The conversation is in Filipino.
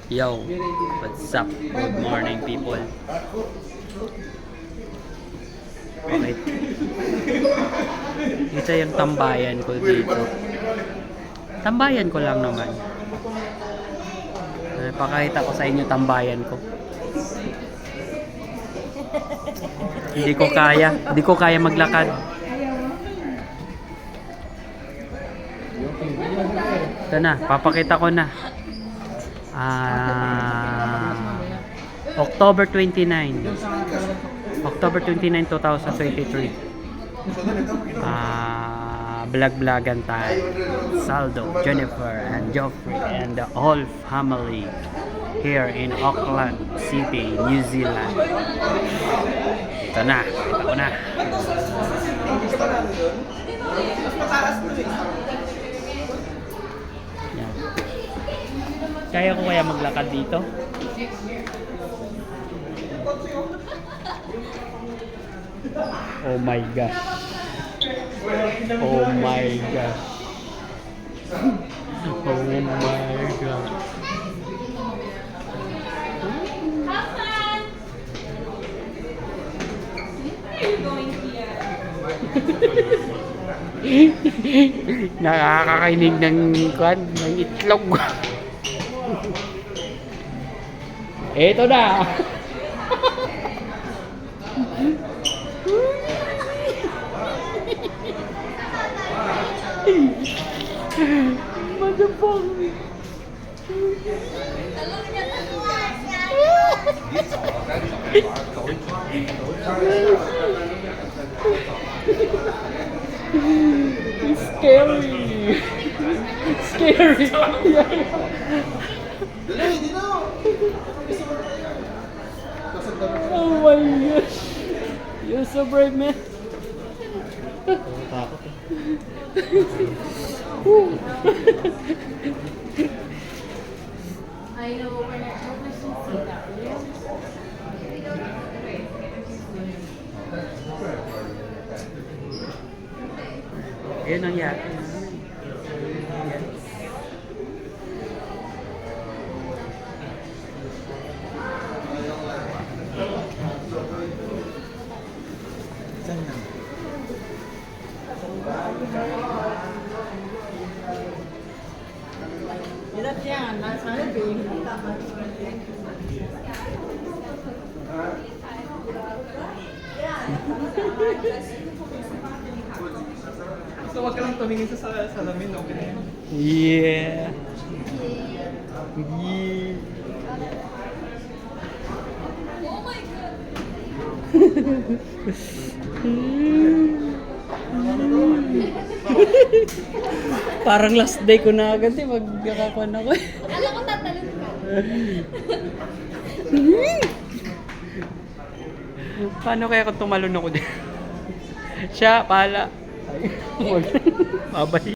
Yo, what's up? Good morning, people. Okay. Ito yung tambayan ko dito. Tambayan ko lang naman. Pakita ko sa inyo tambayan ko. Hindi ko kaya maglakad. Ito na, papakita ko na. October 29, 2023. Vlog-vlogan tayo. Saldo, Jennifer, and Geoffrey, and the whole family here in Auckland City, New Zealand. Ito na, kita ko na. Yan. Kaya ko kaya maglakad dito? Oh my gosh. Oh my gosh. Oh my god. Nakakakainig ng kwan, ng itlog. Eto na. Motherfucker. It's scary. Scary. Oh my gosh. You're so brave, man. I know when I see that. Yun ang yan. So, wag ka lang tumingin sa salamin, okay? Yeah. Yeah. Oh my god! Parang last day ko na agad magkakakuan ako. Alam ko tatalon ka. Paano kaya kung tumalon ako din? Siya, pala. Babay.